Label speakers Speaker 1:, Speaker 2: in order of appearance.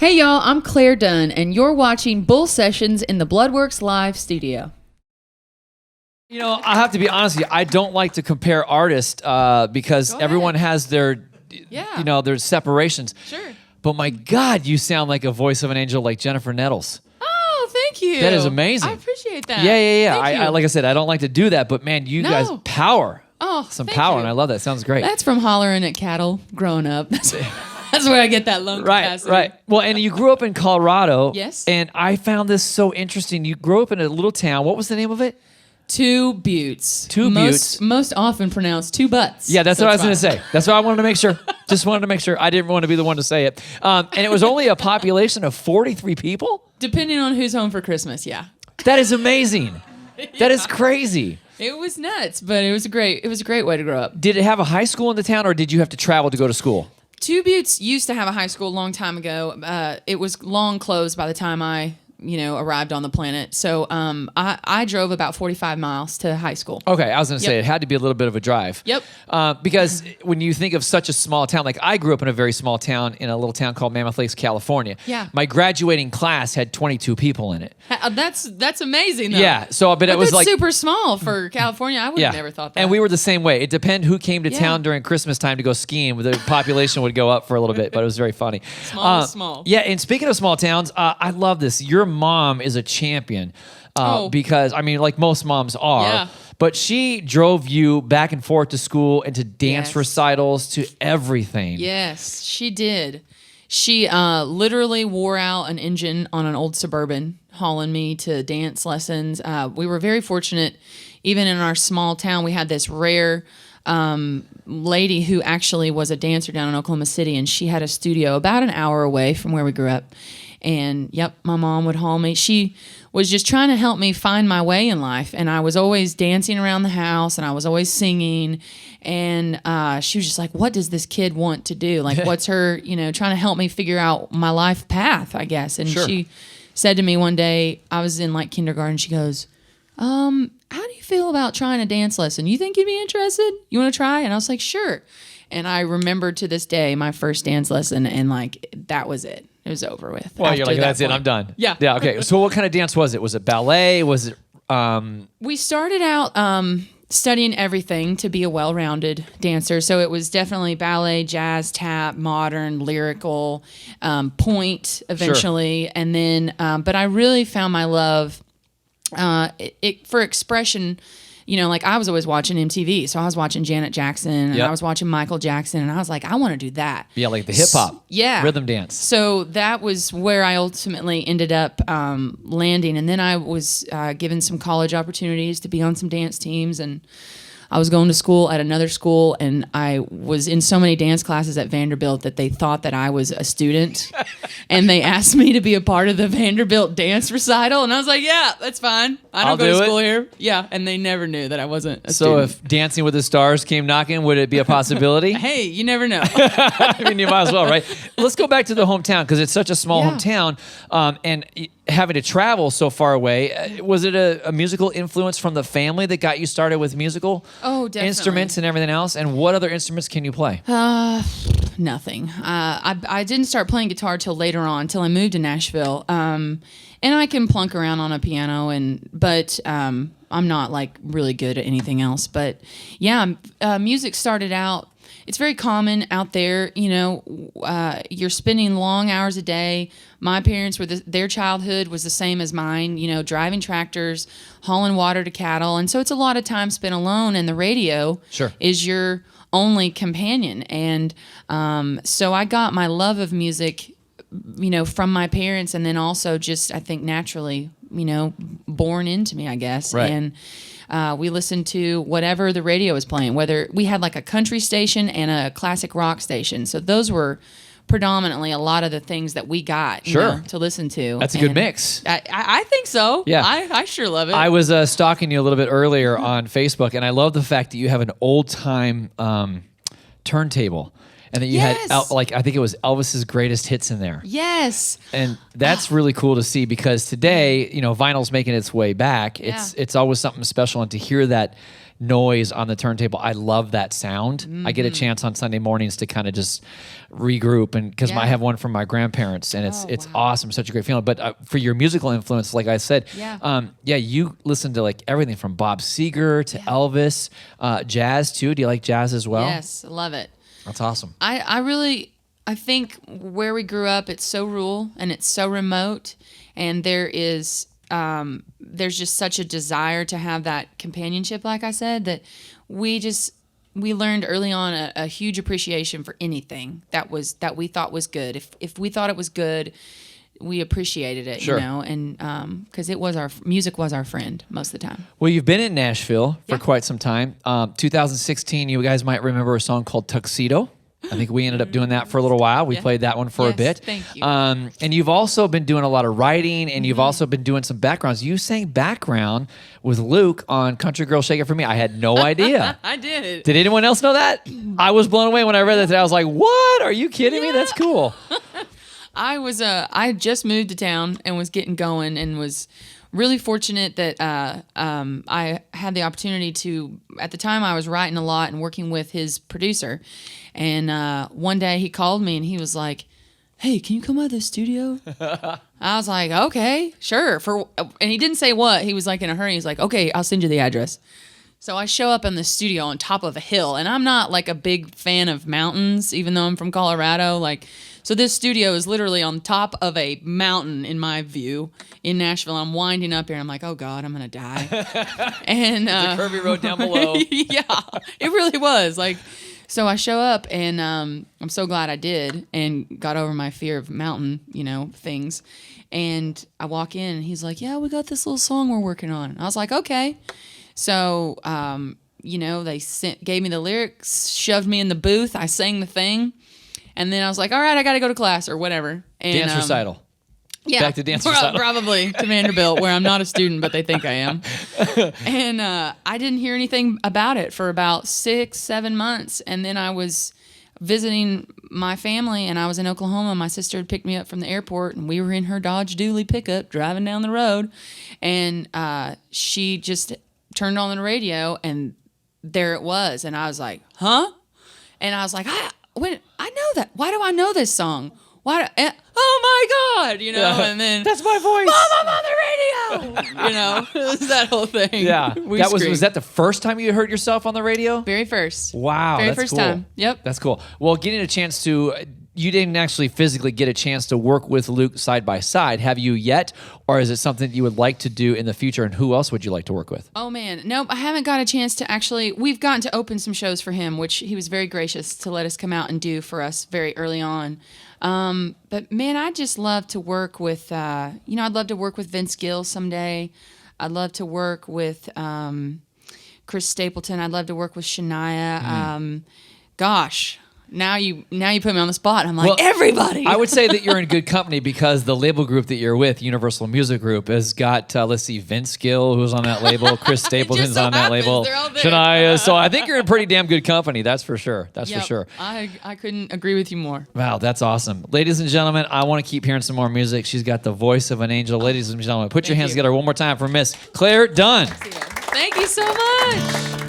Speaker 1: Hey y'all, I'm Clare Dunn, and you're watching Bull Sessions in the Bloodworks live studio.
Speaker 2: You know, I have to be honest with you. I don't like to compare artists because everyone has their, their separations.
Speaker 1: Sure.
Speaker 2: But my God, you sound like a voice of an angel like Jennifer Nettles.
Speaker 1: Oh, thank you.
Speaker 2: That is amazing.
Speaker 1: I appreciate that.
Speaker 2: Yeah.
Speaker 1: Thank you.
Speaker 2: Like I said, I don't like to do that, but man, you guys, power.
Speaker 1: Oh,
Speaker 2: some
Speaker 1: thank
Speaker 2: power,
Speaker 1: you.
Speaker 2: and I love that. Sounds great.
Speaker 1: That's from hollering at cattle growing up. That's where I get that lung capacity.
Speaker 2: Right. Well, and you grew up in Colorado.
Speaker 1: Yes.
Speaker 2: And I found this so interesting. You grew up in a little town. What was the name of it?
Speaker 1: Two Buttes.
Speaker 2: Buttes.
Speaker 1: Most often pronounced two butts.
Speaker 2: Yeah, that's what I was going to say. That's what I wanted to make sure. Just wanted to make sure. I didn't want to be the one to say it. And it was only a population of 43 people?
Speaker 1: Depending on who's home for Christmas, yeah.
Speaker 2: That is amazing. That is crazy.
Speaker 1: It was nuts, but it was a great way to grow up.
Speaker 2: Did it have a high school in the town, or did you have to travel to go to school?
Speaker 1: Two Buttes used to have a high school a long time ago. It was long closed by the time I, arrived on the planet. So I drove about 45 miles to high school.
Speaker 2: Okay, I was going to say it had to be a little bit of a drive.
Speaker 1: Yep.
Speaker 2: Because when you think of such a small town, like I grew up in a very small town in a little town called Mammoth Lakes, California.
Speaker 1: Yeah.
Speaker 2: My graduating class had 22 people in it.
Speaker 1: That's amazing, though.
Speaker 2: Yeah. So, but it was like
Speaker 1: super small for California. I would have never thought that.
Speaker 2: And we were the same way. It depended who came to town during Christmas time to go skiing. The population would go up for a little bit, but it was very funny.
Speaker 1: Small.
Speaker 2: Yeah. And speaking of small towns, I love this. Your mom is a champion because, like most moms are.
Speaker 1: Yeah.
Speaker 2: But she drove you back and forth to school and to dance recitals, to everything.
Speaker 1: Yes, she did. She literally wore out an engine on an old Suburban, hauling me to dance lessons. We were very fortunate, even in our small town, we had this rare lady who actually was a dancer down in Oklahoma City, and she had a studio about an hour away from where we grew up. And my mom would haul me. She was just trying to help me find my way in life. And I was always dancing around the house, and I was always singing. And she was just like, what does this kid want to do? Like, what's her, trying to help me figure out my life path, I guess. And she said to me one day, I was in like kindergarten, she goes, how do you feel about trying a dance lesson? You think you'd be interested? You want to try? And I was like, sure. And I remember to this day my first dance lesson, and like that was it. It was over with.
Speaker 2: Well, you're like, that's it. I'm done.
Speaker 1: Yeah.
Speaker 2: Yeah. Okay. So what kind of dance was it? Was it ballet? Was it?
Speaker 1: We started out studying everything to be a well-rounded dancer. So it was definitely ballet, jazz, tap, modern, lyrical, point eventually. And then, but I really found my love for expression. Like I was always watching MTV, so I was watching Janet Jackson, and I was watching Michael Jackson, and I was like, I want to do that.
Speaker 2: Yeah, like the hip hop, rhythm dance.
Speaker 1: So that was where I ultimately ended up landing, and then I was given some college opportunities to be on some dance teams, and I was going to school at another school, and I was in so many dance classes at Vanderbilt that they thought that I was a student, and they asked me to be a part of the Vanderbilt dance recital, and I was like, yeah, that's fine. I don't go to school here. Yeah, and they never knew that I wasn't a student.
Speaker 2: So if Dancing with the Stars came knocking, would it be a possibility?
Speaker 1: Hey, you never know.
Speaker 2: I mean, you might as well, right? Let's go back to the hometown, because it's such a small hometown, and having to travel so far away, was it a musical influence from the family that got you started with musical instruments and everything else? And what other instruments can you play?
Speaker 1: Nothing. I didn't start playing guitar till later on, till I moved to Nashville. And I can plunk around on a piano, but I'm not like really good at anything else. But yeah, music started out. It's very common out there, you're spending long hours a day. My parents their childhood was the same as mine, driving tractors, hauling water to cattle. And so it's a lot of time spent alone, and the radio is your only companion. And so I got my love of music, from my parents, and then also just, I think, naturally, born into me, I guess.
Speaker 2: Right.
Speaker 1: And we listened to whatever the radio was playing, whether we had like a country station and a classic rock station. So those were predominantly a lot of the things that we got to listen to.
Speaker 2: That's a good mix.
Speaker 1: I think so.
Speaker 2: Yeah.
Speaker 1: I sure love it.
Speaker 2: I was stalking you a little bit earlier on Facebook, and I love the fact that you have an old-time turntable. And that you had, I think it was Elvis's greatest hits in there.
Speaker 1: Yes.
Speaker 2: And that's really cool to see, because today, vinyl's making its way back. It's always something special. And to hear that, noise on the turntable. I love that sound. I get a chance on Sunday mornings to kind of just regroup, and because I have one from my grandparents, and it's awesome, such a great feeling. But for your musical influence, like I said, you listen to like everything from Bob Seger to Elvis, jazz too. Do you like jazz as well?
Speaker 1: Yes, I love it.
Speaker 2: That's awesome.
Speaker 1: I think where we grew up, it's so rural and it's so remote, and there's just such a desire to have that companionship, like I said, that we learned early on a huge appreciation for anything that we thought was good. If we thought it was good, we appreciated it,
Speaker 2: sure.
Speaker 1: And because music was our friend most of the time.
Speaker 2: Well, you've been in Nashville for quite some time. 2016, you guys might remember a song called Tuxedo. I think we ended up doing that for a little while. We played that one for a bit.
Speaker 1: Thank you.
Speaker 2: And you've also been doing a lot of writing, and you've also been doing some backgrounds. You sang background with Luke on Country Girl Shake It For Me. I had no idea.
Speaker 1: I did.
Speaker 2: Did anyone else know that? I was blown away when I read that today. I was like, what? Are you kidding me? That's cool.
Speaker 1: I had just moved to town and was getting going, and was really fortunate that I had the opportunity to, at the time I was writing a lot and working with his producer. And one day he called me and he was like, hey, can you come by the studio? I was like, okay, sure. And he didn't say what. He was like in a hurry. He's like, okay, I'll send you the address. So I show up in the studio on top of a hill, and I'm not like a big fan of mountains, even though I'm from Colorado. So this studio is literally on top of a mountain in my view in Nashville. I'm winding up here. I'm like, oh God, I'm gonna die. And
Speaker 2: the curvy road down below.
Speaker 1: Yeah, it really was. So I show up, and I'm so glad I did, and got over my fear of mountain, things. And I walk in, and he's like, yeah, we got this little song we're working on. And I was like, okay. So, they gave me the lyrics, shoved me in the booth. I sang the thing. And then I was like, all right, I got to go to class or whatever. And,
Speaker 2: dance recital.
Speaker 1: Yeah.
Speaker 2: Back to dance recital.
Speaker 1: Probably to Vanderbilt, where I'm not a student, but they think I am. And I didn't hear anything about it for about 6-7 months. And then I was visiting my family, and I was in Oklahoma. My sister had picked me up from the airport, and we were in her Dodge Dually pickup driving down the road. And she just turned on the radio, and there it was. And I was like, huh? And I was like, I know that. Why do I know this song? Oh my God, and then
Speaker 2: that's my voice.
Speaker 1: Mom, I'm on the radio. It was that whole thing.
Speaker 2: Yeah. Was that the first time you heard yourself on the radio?
Speaker 1: Very first.
Speaker 2: Wow.
Speaker 1: Very
Speaker 2: that's
Speaker 1: first
Speaker 2: cool.
Speaker 1: time. Yep.
Speaker 2: That's cool. Well, getting a chance to, you didn't actually physically get a chance to work with Luke side by side. Have you yet? Or is it something that you would like to do in the future? And who else would you like to work with?
Speaker 1: Oh, man. Nope. I haven't got a chance to actually. We've gotten to open some shows for him, which he was very gracious to let us come out and do for us very early on. But, man, I'd just love to work with, I'd love to work with Vince Gill someday. I'd love to work with Chris Stapleton. I'd love to work with Shania. Gosh. Now you put me on the spot. I'm like, everybody.
Speaker 2: I would say that you're in good company, because the label group that you're with, Universal Music Group, has got, Vince Gill, who's on that label, Chris Stapleton's on that label, Shania. So I think you're in pretty damn good company. That's for sure. For sure.
Speaker 1: I couldn't agree with you more.
Speaker 2: Wow, that's awesome. Ladies and gentlemen, I want to keep hearing some more music. She's got the voice of an angel. Ladies and gentlemen, put your hands together one more time for Miss Clare Dunn.
Speaker 1: Thank you so much.